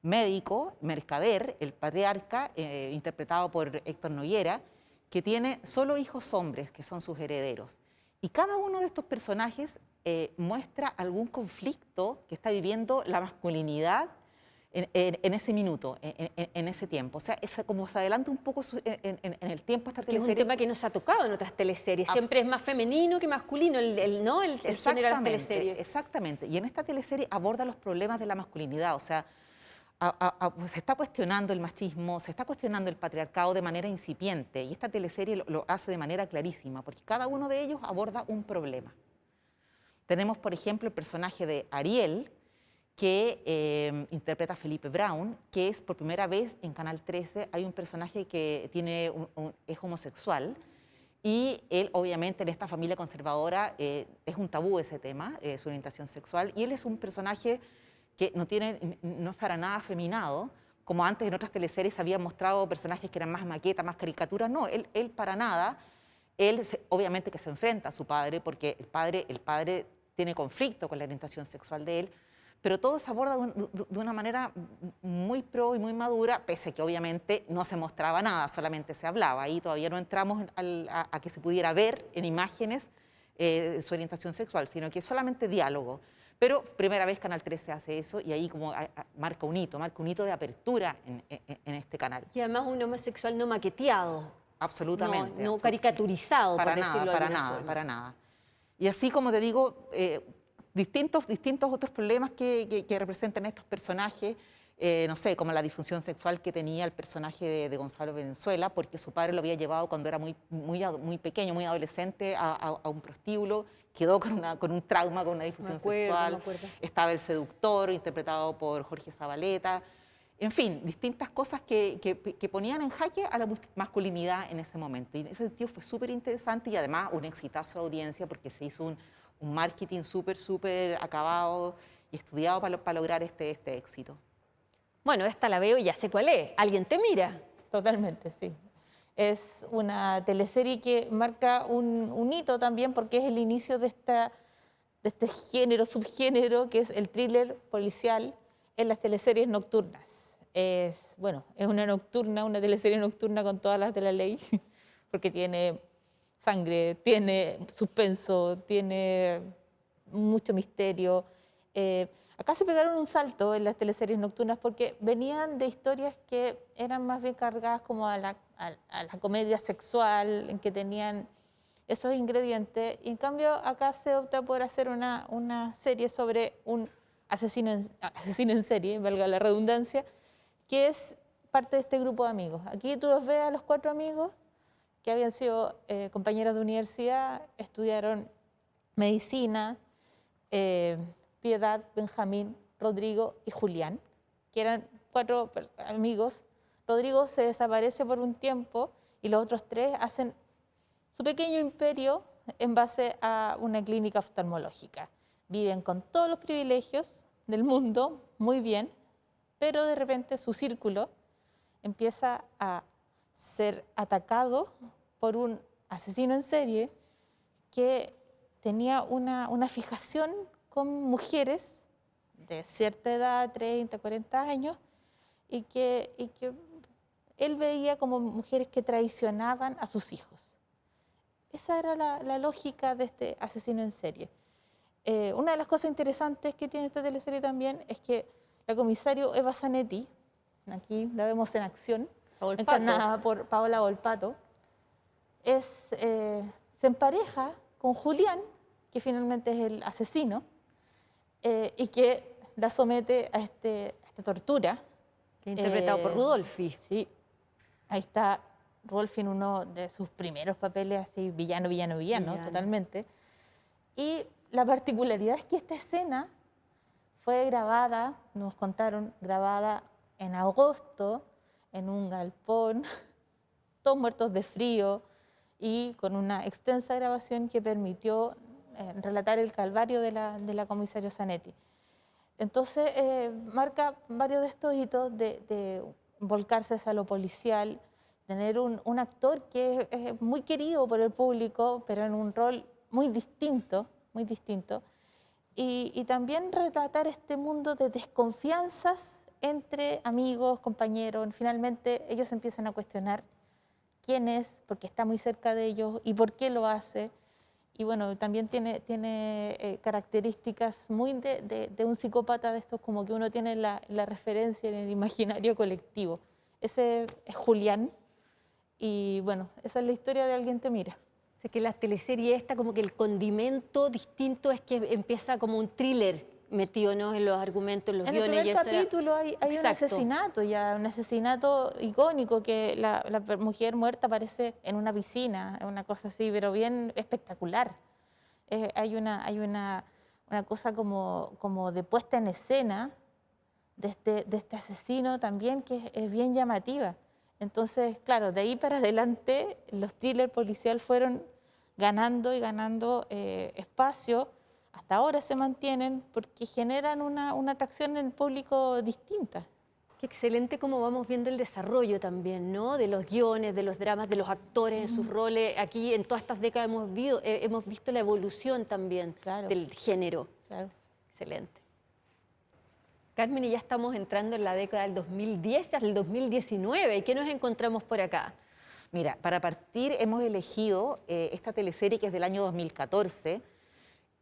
médico, mercader, el patriarca, interpretado por Héctor Noguera, que tiene solo hijos hombres, que son sus herederos. Y cada uno de estos personajes muestra algún conflicto que está viviendo la masculinidad en ese minuto, en ese tiempo. O sea, como se adelanta un poco en el tiempo esta teleserie. Es un tema que no se ha tocado en otras teleseries. Siempre es más femenino que masculino el género de las teleseries. Exactamente. Y en esta teleserie aborda los problemas de la masculinidad. O sea, se está cuestionando el machismo, se está cuestionando el patriarcado de manera incipiente. Y esta teleserie lo hace de manera clarísima, porque cada uno de ellos aborda un problema. Tenemos, por ejemplo, el personaje de Ariel, que interpreta a Felipe Brown, que es por primera vez en Canal 13, hay un personaje que es homosexual, y él obviamente en esta familia conservadora es un tabú ese tema, su orientación sexual, y él es un personaje que no es para nada afeminado, como antes en otras teleseries habían mostrado personajes que eran más maqueta, más caricatura. No, él para nada. Obviamente que se enfrenta a su padre, porque el padre tiene conflicto con la orientación sexual de él, pero todo se aborda de una manera muy pro y muy madura, pese a que obviamente no se mostraba nada, solamente se hablaba. Ahí todavía no entramos a que se pudiera ver en imágenes su orientación sexual, sino que es solamente diálogo. Pero primera vez Canal 13 hace eso, y ahí como marca un hito de apertura en este canal. Y además un homosexual no maqueteado. Absolutamente. No caricaturizado, para por nada, decirlo de para alguna nada, forma. para nada. Y así como te digo, distintos otros problemas que representan estos personajes, no sé, como la disfunción sexual que tenía el personaje de Gonzalo Valenzuela, porque su padre lo había llevado cuando era muy pequeño, muy adolescente, a un prostíbulo, quedó con un trauma, con una disfunción sexual. Estaba el seductor, interpretado por Jorge Zabaleta. En fin, distintas cosas que ponían en jaque a la masculinidad en ese momento. Y en ese sentido fue súper interesante y además un exitazo de audiencia porque se hizo un marketing súper acabado y estudiado para lograr este éxito. Bueno, esta la veo y ya sé cuál es. ¿Alguien te mira? Totalmente, sí. Es una teleserie que marca un hito también porque es el inicio de este subgénero, que es el thriller policial en las teleseries nocturnas. Es una teleserie nocturna con todas las de la ley, porque tiene sangre, tiene suspenso, tiene mucho misterio. Acá se pegaron un salto en las teleseries nocturnas porque venían de historias que eran más bien cargadas como a la comedia sexual, en que tenían esos ingredientes. Y en cambio acá se opta por hacer una serie sobre un asesino en serie, valga la redundancia, que es parte de este grupo de amigos. Aquí tú los ves a los 4 amigos que habían sido compañeros de universidad, estudiaron medicina, Piedad, Benjamín, Rodrigo y Julián, que eran 4 amigos. Rodrigo se desaparece por un tiempo y los otros 3 hacen su pequeño imperio en base a una clínica oftalmológica. Viven con todos los privilegios del mundo, muy bien, pero de repente su círculo empieza a ser atacado por un asesino en serie que tenía una fijación con mujeres de cierta edad, 30, 40 años, y que él veía como mujeres que traicionaban a sus hijos. Esa era la lógica de este asesino en serie. Una de las cosas interesantes que tiene esta teleserie también es que la comisario Eva Zanetti, aquí la vemos en acción, encarnada por Paola Volpato, se empareja con Julián, que finalmente es el asesino, y que la somete a esta tortura. Interpretado por Rudolfi. Sí, ahí está Rudolfi en uno de sus primeros papeles, así villano, totalmente. Y la particularidad es que esta escena fue grabada, nos contaron, grabada en agosto, en un galpón, todos muertos de frío, y con una extensa grabación que permitió relatar el calvario de la comisaria Zanetti. Entonces, marca varios de estos hitos de volcarse hacia lo policial, tener un actor que es muy querido por el público, pero en un rol muy distinto, y también retratar este mundo de desconfianzas entre amigos, compañeros. Finalmente ellos empiezan a cuestionar quién es, porque está muy cerca de ellos y por qué lo hace. Y bueno, también tiene características muy de un psicópata de estos, como que uno tiene la referencia en el imaginario colectivo. Ese es Julián, y bueno, esa es la historia de Alguien te mira. Sé que la teleserie esta, como que el condimento distinto es que empieza como un thriller metido, ¿no?, en los argumentos, en los guiones. En el primer capítulo hay un asesinato, un asesinato icónico, que la mujer muerta aparece en una piscina, una cosa así, pero bien espectacular. Hay una cosa como de puesta en escena de este asesino también, que es bien llamativa. Entonces, claro, de ahí para adelante los thrillers policial fueron ganando y ganando espacio. Hasta ahora se mantienen porque generan una atracción en el público distinta. Qué excelente cómo vamos viendo el desarrollo también, ¿no?, de los guiones, de los dramas, de los actores en sus roles. Aquí en todas estas décadas hemos visto la evolución también del género. Claro. Excelente. Carmen, y ya estamos entrando en la década del 2010 hasta el 2019. ¿Qué nos encontramos por acá? Mira, para partir hemos elegido esta teleserie que es del año 2014.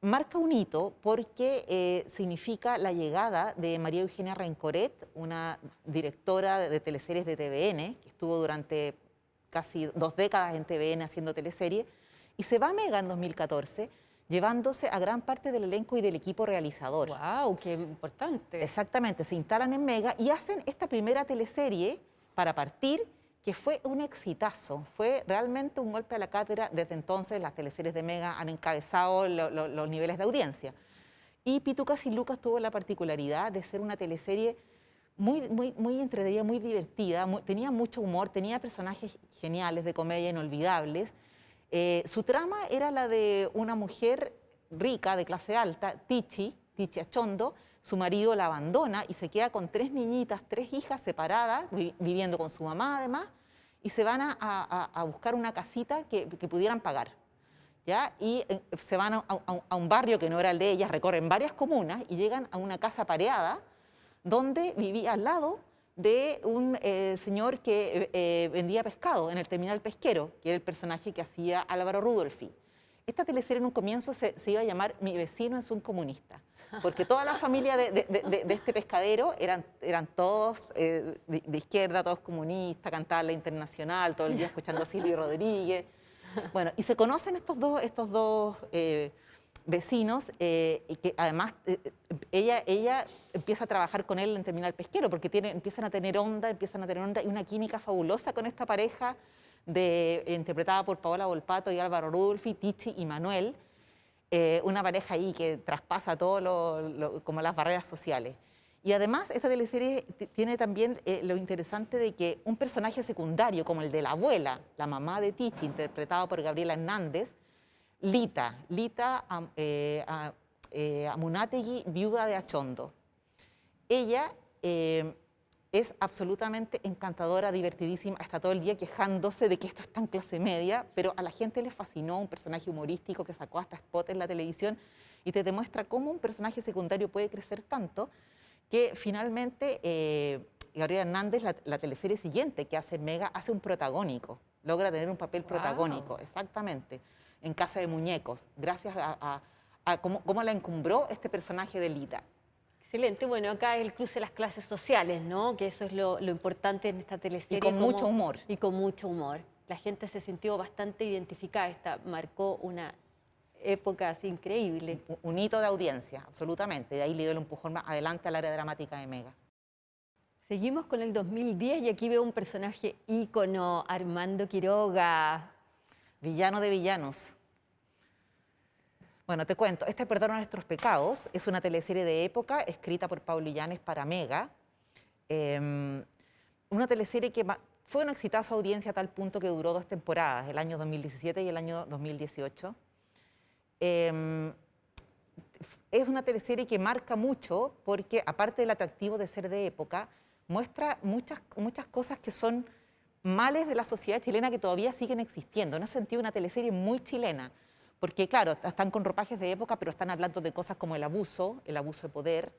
Marca un hito porque significa la llegada de María Eugenia Rencoret, una directora de teleseries de TVN, que estuvo durante casi 2 décadas en TVN haciendo teleseries, y se va a Mega en 2014, llevándose a gran parte del elenco y del equipo realizador. ¡Wow! ¡Qué importante! Exactamente, se instalan en Mega y hacen esta primera teleserie para partir, que fue un exitazo, fue realmente un golpe a la cátedra. Desde entonces las teleseries de Mega han encabezado los niveles de audiencia. Y Pitucas y Lucas tuvo la particularidad de ser una teleserie muy entretenida, muy divertida, tenía mucho humor, tenía personajes geniales de comedia inolvidables. Su trama era la de una mujer rica, de clase alta, Tichi Achondo. Su marido la abandona y se queda con 3 niñitas, 3 hijas separadas, viviendo con su mamá además, y se van a buscar una casita que pudieran pagar. ¿Ya? Y se van a un barrio que no era el de ellas, recorren varias comunas y llegan a una casa pareada donde vivía al lado de un señor que vendía pescado en el terminal pesquero, que era el personaje que hacía Álvaro Rudolphy. Esta teleserie en un comienzo se iba a llamar Mi vecino es un comunista, porque toda la familia de este pescadero eran todos de izquierda, todos comunistas, cantaban la Internacional, todo el día escuchando a Silvio Rodríguez. Bueno, y se conocen estos dos vecinos y que además ella empieza a trabajar con él en el terminal pesquero porque empiezan a tener onda y una química fabulosa con esta pareja interpretada por Paola Volpato y Álvaro Rudolphy, Tichi y Manuel, una pareja ahí que traspasa todo como las barreras sociales. Y además esta teleserie tiene también lo interesante de que un personaje secundario como el de la abuela, la mamá de Tichi, interpretado por Gabriela Hernández, Lita Amunátegui, viuda de Achondo. Ella es absolutamente encantadora, divertidísima, está todo el día quejándose de que esto está en clase media, pero a la gente le fascinó, un personaje humorístico que sacó hasta spot en la televisión y te demuestra cómo un personaje secundario puede crecer tanto que finalmente Gabriela Hernández, la teleserie siguiente que hace Mega, hace un protagónico, logra tener un papel protagónico, exactamente, en Casa de Muñecos, gracias a cómo la encumbró este personaje de Lita. Excelente. Bueno, acá es el cruce de las clases sociales, ¿no? Que eso es lo importante en esta teleserie. Y con mucho humor. Y con mucho humor. La gente se sintió bastante identificada. Marcó una época así increíble. Un hito de audiencia, absolutamente. De ahí le dio el empujón más adelante al área dramática de Mega. Seguimos con el 2010 y aquí veo un personaje ícono, Armando Quiroga. Villano de villanos. Bueno, te cuento, Perdón a nuestros pecados es una teleserie de época escrita por Pablo Illanes para Mega. Una teleserie que fue un exitazo audiencia a tal punto que duró 2 temporadas, el año 2017 y el año 2018. Es una teleserie que marca mucho porque, aparte del atractivo de ser de época, muestra muchas cosas que son males de la sociedad chilena que todavía siguen existiendo. En ese sentido, una teleserie muy chilena. Porque, claro, están con ropajes de época, pero están hablando de cosas como el abuso de poder,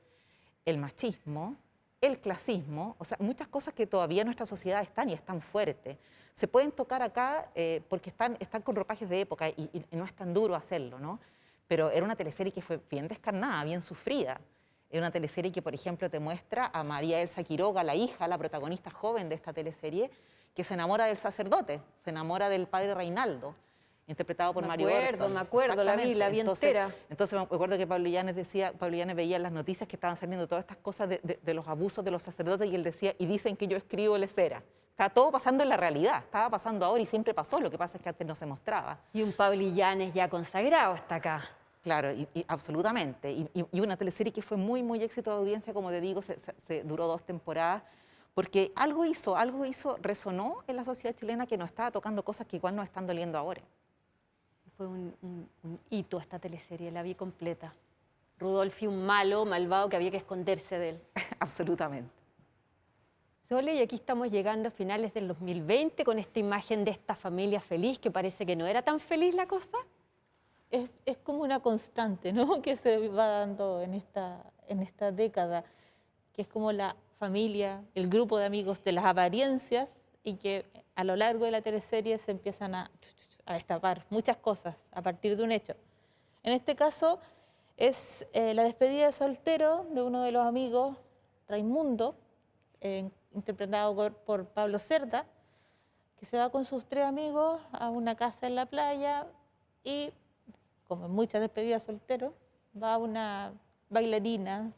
el machismo, el clasismo, o sea, muchas cosas que todavía en nuestra sociedad están y están fuertes. Se pueden tocar acá porque están con ropajes de época y no es tan duro hacerlo, ¿no? Pero era una teleserie que fue bien descarnada, bien sufrida. Era una teleserie que, por ejemplo, te muestra a María Elsa Quiroga, la hija, la protagonista joven de esta teleserie, que se enamora del sacerdote, se enamora del padre Reinaldo, interpretado por Mario Orton. Me acuerdo, la vi entera. Entonces me acuerdo que Pablo Illanes veía en las noticias que estaban saliendo todas estas cosas de los abusos de los sacerdotes y él decía, y dicen que yo escribo lesera. Está todo pasando en la realidad, estaba pasando ahora y siempre pasó, lo que pasa es que antes no se mostraba. Y un Pablo Illanes ya consagrado hasta acá. Claro, absolutamente. Y una teleserie que fue muy éxito de audiencia, como te digo, se duró 2 temporadas, porque algo hizo, resonó en la sociedad chilena que nos estaba tocando cosas que igual nos están doliendo ahora. Fue un hito esta teleserie, la vi completa. Rudolphy, un malvado que había que esconderse de él. Absolutamente. Sole, y aquí estamos llegando a finales del 2020 con esta imagen de esta familia feliz, que parece que no era tan feliz la cosa. Es como una constante, ¿no? Que se va dando en esta década, que es como la familia, el grupo de amigos de las apariencias y que a lo largo de la teleserie se empiezan a destapar muchas cosas a partir de un hecho. En este caso es la despedida de soltero de uno de los amigos, Raimundo, interpretado por Pablo Cerda, que se va con sus 3 amigos a una casa en la playa y, como en muchas despedidas solteros, va una bailarina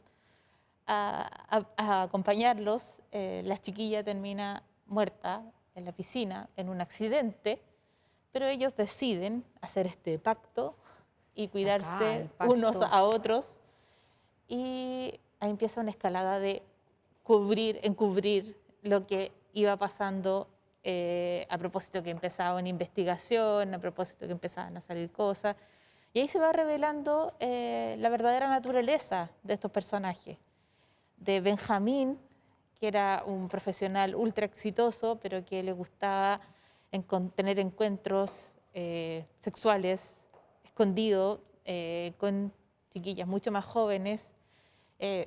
a acompañarlos. La chiquilla termina muerta en la piscina en un accidente, pero ellos deciden hacer este pacto y cuidarse unos a otros. Y ahí empieza una escalada de encubrir lo que iba pasando a propósito que empezaba una investigación, a propósito que empezaban a salir cosas. Y ahí se va revelando la verdadera naturaleza de estos personajes. De Benjamín, que era un profesional ultra exitoso, pero que le gustaba tener encuentros sexuales escondidos con chiquillas mucho más jóvenes.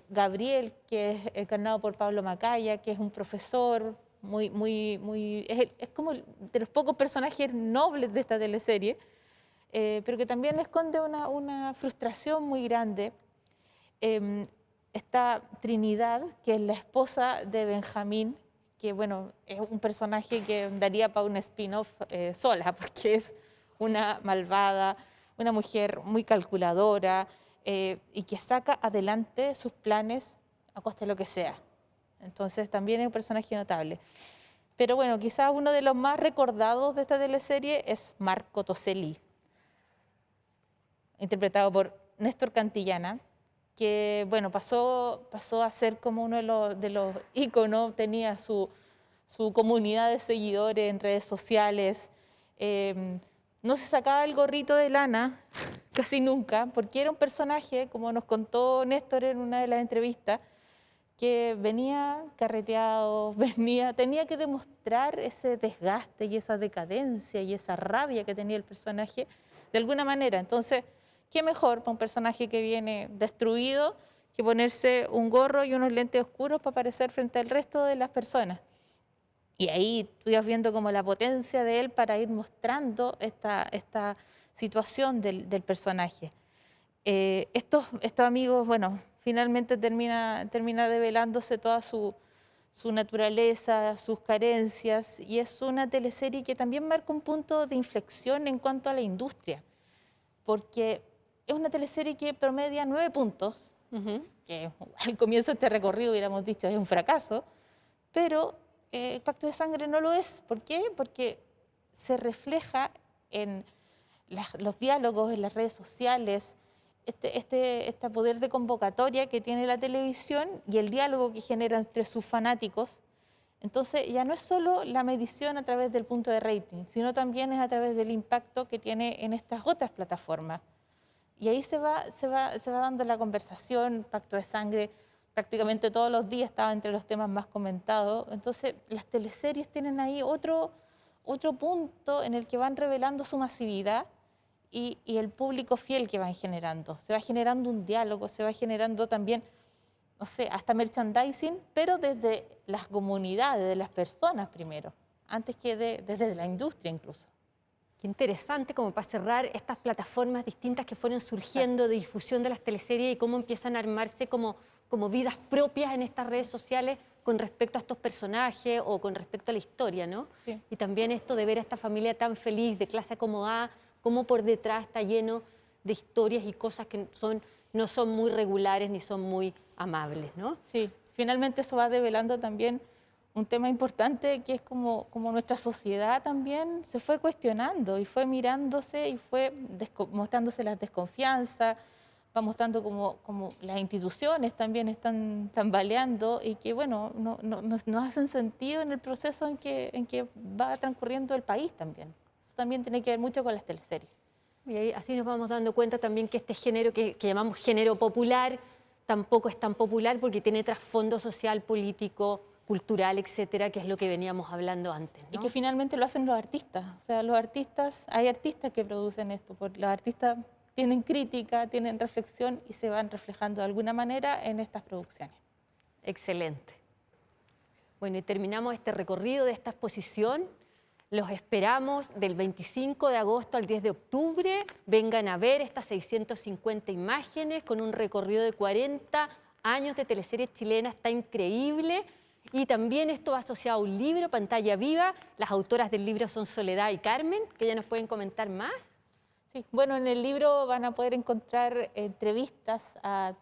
Gabriel, que es encarnado por Pablo Macaya, que es un profesor es como de los pocos personajes nobles de esta teleserie, pero que también esconde una frustración muy grande. Está Trinidad, que es la esposa de Benjamín, que bueno, es un personaje que daría para un spin-off sola, porque es una malvada, una mujer muy calculadora y que saca adelante sus planes a costa de lo que sea. Entonces también es un personaje notable. Pero bueno, quizás uno de los más recordados de esta teleserie es Marco Toselli, interpretado por Néstor Cantillana, que bueno, pasó a ser como uno de los íconos, tenía su comunidad de seguidores en redes sociales. No se sacaba el gorrito de lana casi nunca, porque era un personaje, como nos contó Néstor en una de las entrevistas, que venía carreteado, tenía que demostrar ese desgaste y esa decadencia y esa rabia que tenía el personaje de alguna manera. Entonces, ¿qué mejor para un personaje que viene destruido que ponerse un gorro y unos lentes oscuros para aparecer frente al resto de las personas? Y ahí tú ibas viendo como la potencia de él para ir mostrando esta situación del personaje. Estos amigos, bueno, finalmente termina develándose toda su naturaleza, sus carencias, y es una teleserie que también marca un punto de inflexión en cuanto a la industria, porque es una teleserie que promedia 9 puntos, que al comienzo de este recorrido hubiéramos dicho es un fracaso, pero Pacto de Sangre no lo es. ¿Por qué? Porque se refleja en los diálogos, en las redes sociales, este poder de convocatoria que tiene la televisión y el diálogo que genera entre sus fanáticos. Entonces ya no es solo la medición a través del punto de rating, sino también es a través del impacto que tiene en estas otras plataformas. Y ahí se va dando la conversación. Pacto de Sangre prácticamente todos los días estaba entre los temas más comentados. Entonces las teleseries tienen ahí otro punto en el que van revelando su masividad y el público fiel que van generando. Se va generando un diálogo, se va generando también, no sé, hasta merchandising, pero desde las comunidades, de las personas primero, antes que desde la industria incluso. Qué interesante, como para cerrar, estas plataformas distintas que fueron surgiendo de difusión de las teleseries y cómo empiezan a armarse como vidas propias en estas redes sociales con respecto a estos personajes o con respecto a la historia, ¿no? Sí. Y también esto de ver a esta familia tan feliz, de clase acomodada, cómo por detrás está lleno de historias y cosas que no son muy regulares ni son muy amables, ¿no? Sí, finalmente eso va develando también un tema importante, que es como nuestra sociedad también se fue cuestionando y fue mirándose y fue mostrándose la desconfianza, va mostrando como las instituciones también están tambaleando y que, bueno, no hacen sentido en el proceso en que va transcurriendo el país también. Eso también tiene que ver mucho con las teleseries. Y ahí, así nos vamos dando cuenta también que este género que llamamos género popular tampoco es tan popular porque tiene trasfondo social, político, cultural, etcétera, que es lo que veníamos hablando antes, ¿no? Y que finalmente lo hacen los artistas. O sea, hay artistas que producen esto. Los artistas tienen crítica, tienen reflexión y se van reflejando de alguna manera en estas producciones. Excelente. Bueno, y terminamos este recorrido de esta exposición. Los esperamos del 25 de agosto al 10 de octubre. Vengan a ver estas 650 imágenes con un recorrido de 40 años de teleseries chilenas. Está increíble. Y también esto va asociado a un libro, Pantalla Viva. Las autoras del libro son Soledad y Carmen, que ya nos pueden comentar más. Sí, bueno, en el libro van a poder encontrar entrevistas a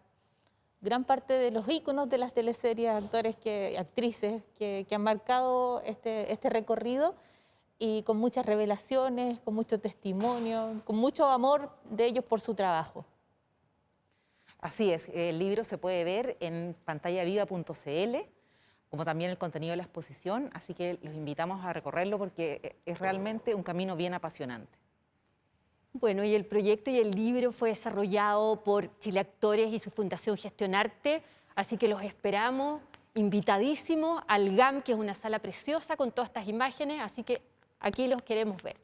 gran parte de los íconos de las teleseries, actores, actrices que han marcado este recorrido, y con muchas revelaciones, con mucho testimonio, con mucho amor de ellos por su trabajo. Así es, el libro se puede ver en pantallaviva.cl. como también el contenido de la exposición, así que los invitamos a recorrerlo porque es realmente un camino bien apasionante. Bueno, y el proyecto y el libro fue desarrollado por Chile Actores y su Fundación Gestionarte, así que los esperamos invitadísimos al GAM, que es una sala preciosa con todas estas imágenes, así que aquí los queremos ver.